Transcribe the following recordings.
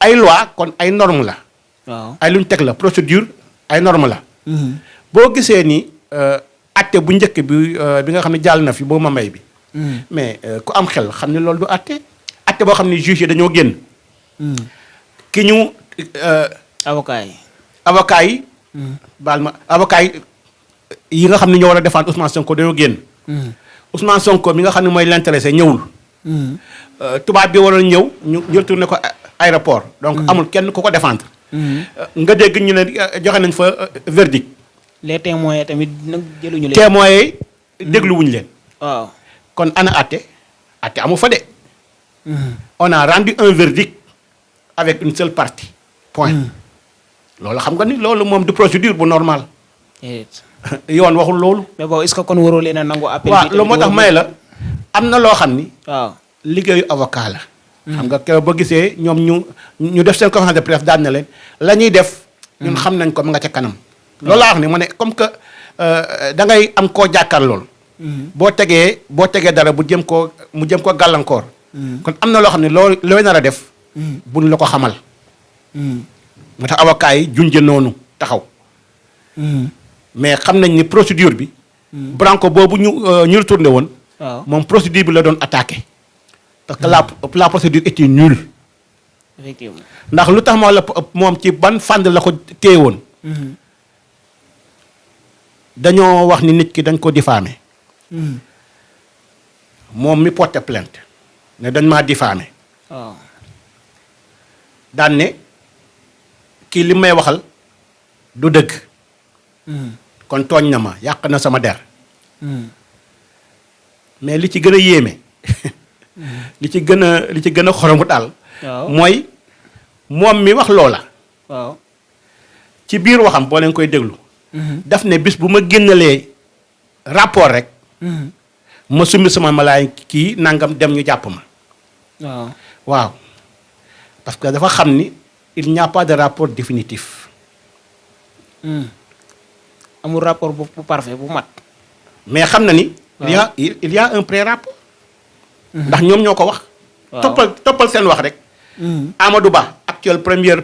ay loi kon ay norme la. waaw ay lu ñu teg la procédure ay norme la. boo gisee ni atte bu njëkk bi nga xam ne jàll na fi boobu Mambay bi. mais ku am xel xam ne loolu du atte. atte boo xam ne juge yi dañoo génn. ki ñu. avocat yi. avocat yi. baal ma avocat yi nga xam ne ñoo war a défendre Ousmane Sonko dañoo génn. Ousmane Sonko mi nga xam ne mooy l'intéressé ñëwul. tubaab bi waroon ñëw ñu retourné ko aéroport. donc amul kenn ku ko défendre. nga dégg ñu ne joxe nañ fa verdict. les témoins tamit nag jëluñu leen. témoins yi dégluwuñu leen. waaw kon ana atte amu fa de. on a rendu un verdict avec une seule partie. point. loolu xam nga ni loolu moom du procédure bu normal. yoon waxul loolu. mais bon est-ce que kon waroo leen a nangu appel. waaw loolu moo tax may la am na loo xam ni. waaw liggéeyu avocat la. xam nga keroog ba gisee ñoom ñu def seen conférence de presse daan na leen la ñuy def. ñun xam nañ ko mu nga ca kanam. loolu laa wax ni ma ne comme que da ngay am koo jàkkaar lool. boo tegee dara mu jëm koo gàllankoor. kon am na loo xam ne looy nar a def. buñ la ko xamal. moo tax avocat yi junjee noonu taxaw. mais xam nañ ni procédure bi. branco boobu ñu retourné woon. waaw moom procédure bi la doon attaqué. parce que la procédure était nulle. effectivement ndax lu tax ma la moom ci ban fànn la ko téye woon. dañoo wax ni nit ki dañ ko diffamé. moom mi porté plainte ne dañ maa diffamé. waaw daan ne kii li may waxal du dëgg. kon tooñ na ma yàq na sama der. mais li ci gën a yéeme. li ci gën a xoromu daal. waaw mooy moom mi wax loola. waaw ci biir waxam boo leen koy déglu. daf ne bis bu ma génnalee rapport rek. ma summi sama malaay kii nangam dem ñu jàpp ma. waaw waaw parce que dafa xam ni il n'y a pas de rapport définitif. amul rapport bu parfait bu mat. mais xam na ni. il y a un pré-rapport. ndax ñoom ñoo ko wax. waaw toppal seen wax rek. Amadou Ba actuel premier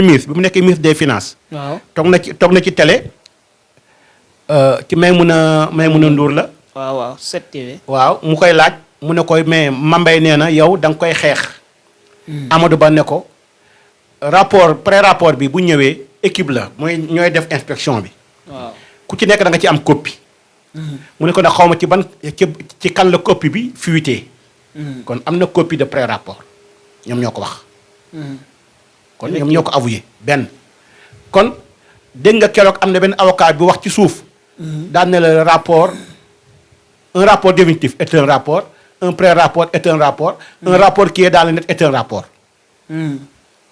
ministre bi mu nekkee ministre des finances. waaw toog na ci télé ci Maïmouna Ndour la. waaw 7TV. waaw mu koy laaj mu ne koy mais Mambay nee na yow da nga koy xeex. Amadou Ba ne ko pré-rapport bi bu ñëwee équipe la mooy ñooy def inspection bi. waaw ku ci nekk da nga ci am copie. mu ne ko nag xawma ci ban ci kan la copie bi fuité. kon am na copie de pré-rapport ñoom ñoo ko wax. kon ñoom ñoo ko avoué benn. kon dégg nga keroog am na benn avocat bi wax ci suuf. daan na la rapport un rapport définitif est un rapport un pré-rapport est un rapport. un rapport qui est dans le net est un rapport.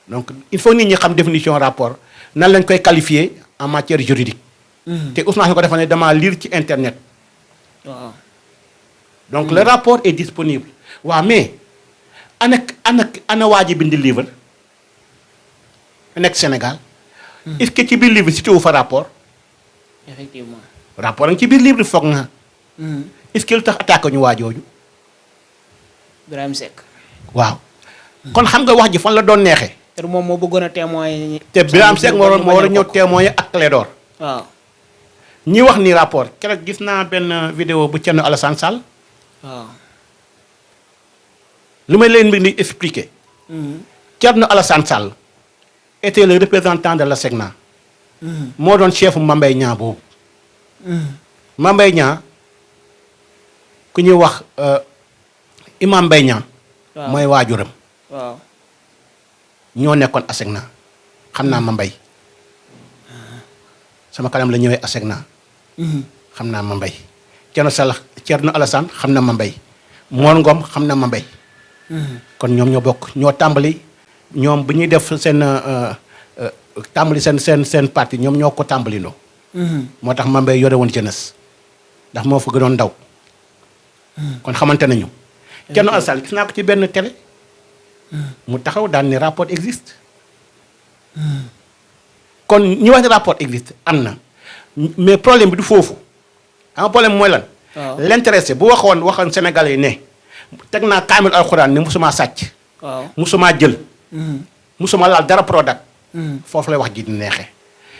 donc il faut nit ñi xam définition rapport nan lañ koy qualifier en matière juridique. te Ousmane ko defa ne damaa lire ci internet. waaw donc le rapport est disponible. waaw mais ana waa ji bind livre nekk Sénégal. est-ce que ci biir livre cité wu fa rapport. effectivement. rapport nga ci biir livre foog nga. est-ce que lu tax attaqué ñu waa jooju. Birahim Seck. waaw kon xam nga wax ji fan la doon neexee. te moom moo bëggoon a témoigner. te Birahim Seck moo war a ñëw témoigner ak Clédor. waaw ñi wax ni rapport keroog gis naa benn vidéo bu Thierno Alassane Sall. waaw. lu may leen di expliquer. Thierno Alassane Sall était le représentant de l'ASECNA. moo doon chef Mambay Niang boobu. Mambay Niang ku ñuy wax Imam Mbaye Niang. waaw mooy waajuram. waaw ñoo nekkoon ASECNA xam naa Mambay. sama kanam la ñëwee ASECNA. xam naa Mambay. Thierno Alassane xam na Mambay. Mor Ngom xam na Mambay. kon ñoom ñoo bokk ñoo tàmbali ñoom bu ñuy def seen tàmbali seen parti ñoom ñoo ko tàmbalindoo. moo tax Mambay yore woon jeunesse ndax moo fa gënoon ndaw. kon xamante nañu. Thierno Alassane gis naa ko ci benn télé. mu taxaw daan ni rapport existe. kon ñi wax ne rapport existe am na mais problème bi du foofu xam problème mooy lan. waaw l'intéressé bu waxoon Sénégalais yi ne teg naa kaamil alxuraan ne musumaa sàcc. waaw musumaa jël. musuma laal dara Prodac. foofu lay wax ji di neexee.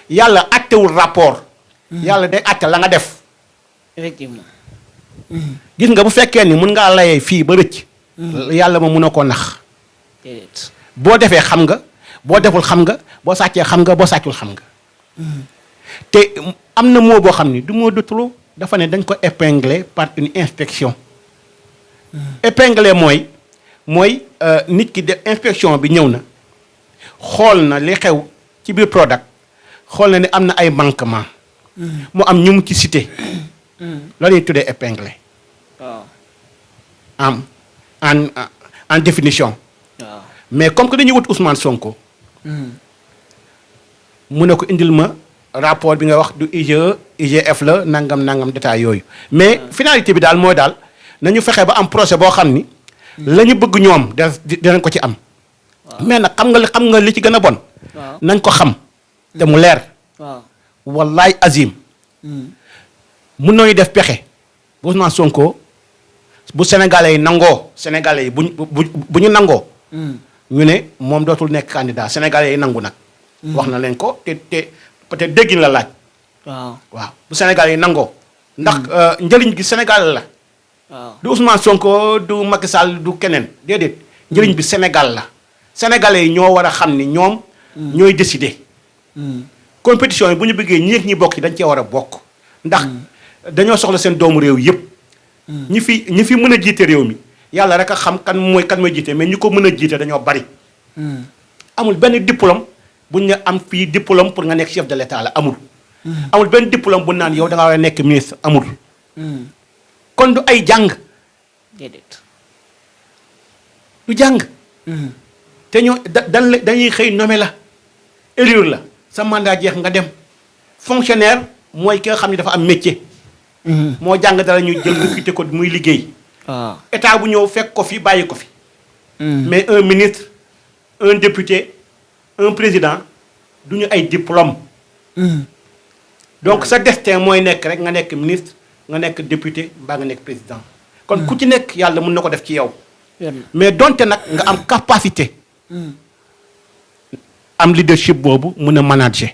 yàlla attewul rapport. yàlla day atte la nga def. effectivement. gis nga bu fekkee ni mun ngaa layee fii ba rëcc. yàlla ma mun a koo nax. déedéet. boo defee xam nga boo deful xam nga boo sàccee xam nga boo sàccul xam nga. te am na mot boo xam ni du mot de trop dafa ne dañ ko épingler par une inspection. épingler mooy nit ki de inspection bi ñëw na xool na li xew ci biir Prodac xool na ni am na ay manquement mu am ñu mu ci cité. loolu ñuy tuddee épingler. waaw. en définition. waaw. mais comme que dañuy wut Ousmane Sonko. mu ne ko indil ma rapport bi nga wax du IGE IGF la nangam détail yooyu. mais finalité bi daal mooy daal nañu fexe ba am procès boo xam ni. la ñu bëgg ñoom dinañ ko ci am. mais nag xam nga li ci gën a bon. nañ ko xam. te mu leer. waaw. wallaay azim. mun nañu def pexe bu Ousmane Sonko bu Sénégalais yi nangoo Sénégalais yi bu ñu nangoo. ñu ne moom dootul nekk candidat Sénégalais yi nangu nag. wax na leen ko te peut-être déggin la laaj. waaw bu Sénégalais yi nangoo. ndax njëriñ gi Sénégal la. waaw du Ousmane Sonko du Macky Sall du keneen déedéet. njëriñ bi Sénégal la. Sénégalais yi ñoo war a xam ni ñoom. ñooy décider. compétition yi bu ñu bëggee ñi bokk ci dañ cee war a bokk. ndax dañoo soxla seen doomu réew yëpp. ñi fi mën a jiite réew mi yàlla rek a xam kan mooy jiite mais ñi ko mën a jiite dañoo bari. amul benn diplôme bu ñu am fii diplôme pour nga nekk chef de l'État la amul. amul benn diplôme bu naan yow da nga war a nekk ministre amul. kon du ay jàng. déedéet. du jàng. te ñoo dañuy xëy nommé la élire la sa mandat jeex nga dem fonctionnaire mooy ki nga xam ne dafa am métier. moo jàng dara ñu jël recruter ko muy liggéey. waaw. état bu ñëw fekk ko fi bàyyi ko fi. mais un ministre un député un président du ñu ay diplôme. donc sa destin mooy nekk rek nga nekk ministre nga nekk député mbaa nga nekk président. kon ku ci nekk yàlla mën na ko def ci yow. mais donte nag nga am capacité. am leadership boobu mën a manager.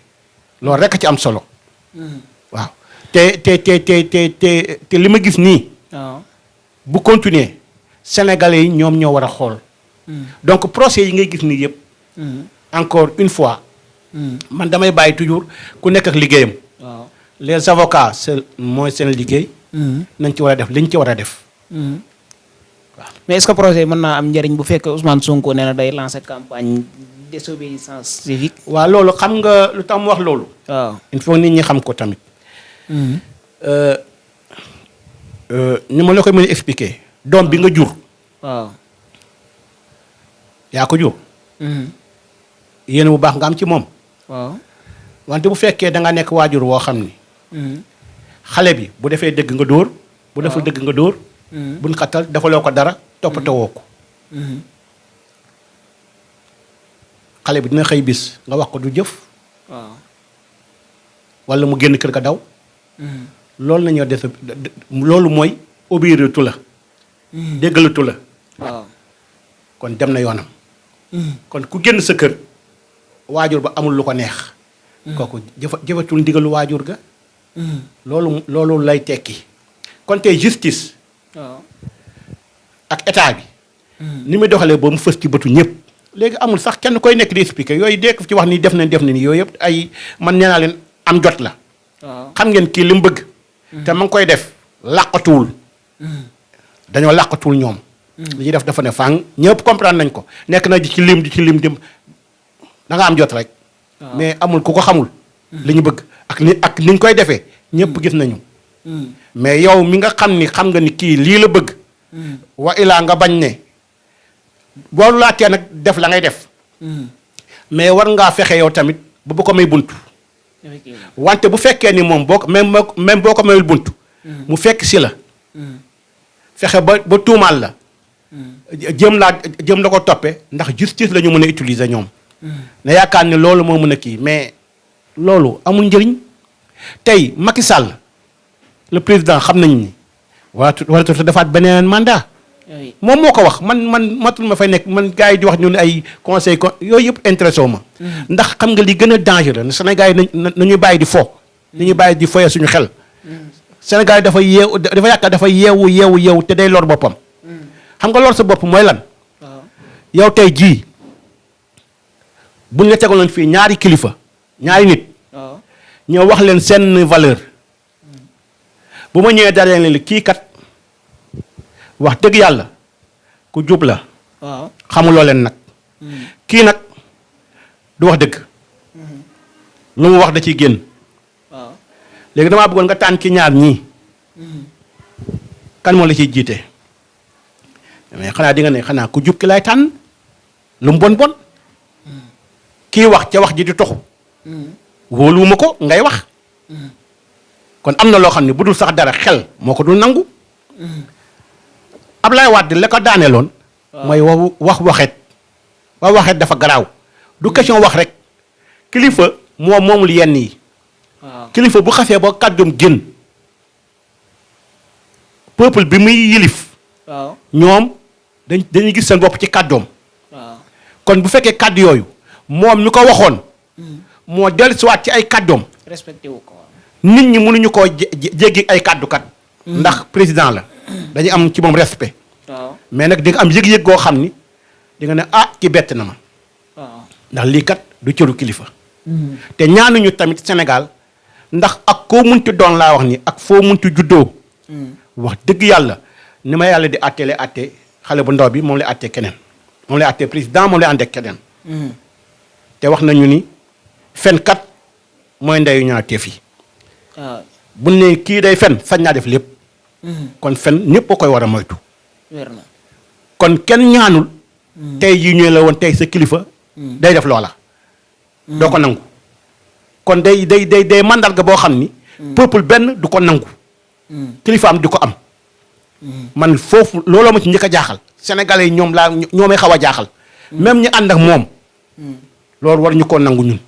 loolu rek a ci am solo. waaw te li ma gis nii. bu continuer sénégalais yi ñoom ñoo war a xool. donc procès yi ngay gis nii yëpp. encore une fois. man damay bàyyi toujours ku nekk ak liggéeyam. waaw. les avocats mooy seen liggéey. nañ ci war a def liñ ci war a def. waaw mais est-ce que projet mën naa am njëriñ bu fekkee Ousmane Sonko nee na day lancer campagne désobéissance civique. waaw loolu xam nga lu tax mu wax loolu. waaw. il faut nit ñi xam ko tamit. ni ma la koy mën a expliquer. doom bi nga jur. waaw. yaa ko jur. yéen bu baax nga am ci moom. waaw. wante bu fekkee da nga nekk waajur woo xam ni. xale bi bu defee dëgg nga dóor. bu deful dëgg nga dóor. buñ xattal defaloo ko dara toppatoo ko. xale bi dina xëy bis nga wax ko du jëf. waaw. wala mu génn kër ga daw. loolu la ñuy def loolu mooy obéiratu la. déggalatu la. waaw. kon dem na yoonam. kon ku génn sa kër waajur ba amul lu ko neex. kooku jëfatul ndigalu waajur ga. loolu lay tekki. kon tey justice. waaw. ak état bi. ni muy doxalee ba mu fës ci bëtu ñëpp. léegi amul sax kenn koy nekk di expliquer yooyu dee ko ci wax ni def na ni yooyu yëpp ay man nee naa leen am jot la. waaw. xam ngeen kii li mu bëgg. te ma ngi koy def làqatuwul. dañoo làqatuwul ñoom. li ñuy def dafa ne fang ñëpp comprendre nañ ko nekk na di ci lim dim da nga am jot rek. mais amul ku ko xamul. li ñu bëgg ak ni ñu koy defee ñëpp gis nañu. mais yow mi nga xam ni kii lii la bëgg. wa ilaa nga bañ ne boo laatee nag def la ngay def. mais war ngaa fexe yow tamit ba bu ko may buntu. wante bu fekkee ni moom boo ko même boo ko mayul buntu. mu fekk si la. fexe ba tuumaal la. jëm la ko toppee ndax justice la ñu mën a utiliser ñoom. ne yaakaar ne loolu moo mën a kii mais loolu amul njëriñ tey Macky Sall le président xam nañu ni waratu defaat beneen mandat. oui. moom moo ko wax man matul ma fay nekk man gars yi di wax ñun ay conseil yooyu yëpp intéressé wu ma. ndax xam nga li gën a dangereux Sénégal yi nañuy bàyyi di fo. nañuy bàyyi di foyee suñu xel. Sénégal yi dafa yaakaar dafa yeewu te day lor boppam. xam nga lor sa bopp mooy lan. waaw yow tey jii buñ la tegaloon fii ñaari kilifa ñaari nit. waaw ñoo wax leen seen valeur. bu ma ñëwee dara leen kii kat wax dëgg yàlla ku jub la. waaw xamuloo leen nag. kii nag du wax dëgg. lu mu wax da ciy génn. waaw léegi damaa bëggoon nga tànn ci ñaar ñii. kan moo la ciy jiite. mais xanaa di nga ne xanaa ku jub ki lay tànn lu mu bon bon. kii wax ca wax ji di toxu. wóoluwuma ko ngay wax. kon am na loo xam ne bu dul sax dara xel moo ko dul nangu. Ablaye Wade la ko daaneeloon. mooy waxet waxet dafa garaaw. du question wax rek kilifa moomul yenn yi. waaw kilifa bu xasee ba kàddum génn peuple bi muy yilif. waaw ñoom dañuy gis seen bopp ci kàddoom. waaw kon bu fekkee kàddu yooyu moom mi ko waxoon. moo dellusiwaat ci ay kàddoom. respecté wu ko. nit ñi mënuñu koo jéggi ay kàddukat. ndax président la. dañu am ci moom respect. waaw mais nag di nga am yëg-yëg goo xam ni di nga ne ci bett na ma. waaw ndax lii kat du cëru kilifa. te ñaanuñu tamit Sénégal ndax ak koo munti doon laa wax ni ak foo munti juddoo. wax dëgg yàlla ni ma yàlla di àttee lay àttee xale bu ndaw bi moom lay àttee keneen moom lay àttee président moom lay àndee keneen. te wax nañu ni fenkat mooy ndeyu ñaawteef yi. waaw bu ne kii day fen sañ naa def lépp. kon fen ñëpp a koy war a moytu. wér na. kon kenn ñaanul. tey jii ñu la woon tey sa kilifa. day def loola. doo ko nangu. kon day mandarga boo xam ni. peuple benn du ko nangu. kilifa am di ko am. man foofu looloo ma ci njëkk a jaaxal. sénégalais yi ñoomay xaw a jaaxal. même ñi ànd ak moom. loolu war ñu koo nangu ñun.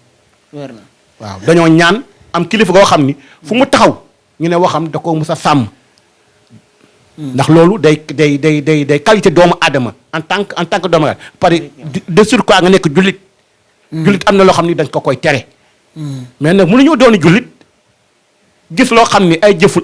wér na. waaw dañoo ñaan am kilifa goo xam ni fu mu taxaw ñu ne waxam da ko mus a sàmm. ndax loolu day qualité doomu aadama en tant que doomu aadama pare de surcroît nga nekk jullit. jullit am na loo xam ni dañ ko koy tere. mais nag mënuñoo doon jullit gis loo xam ni ay jëful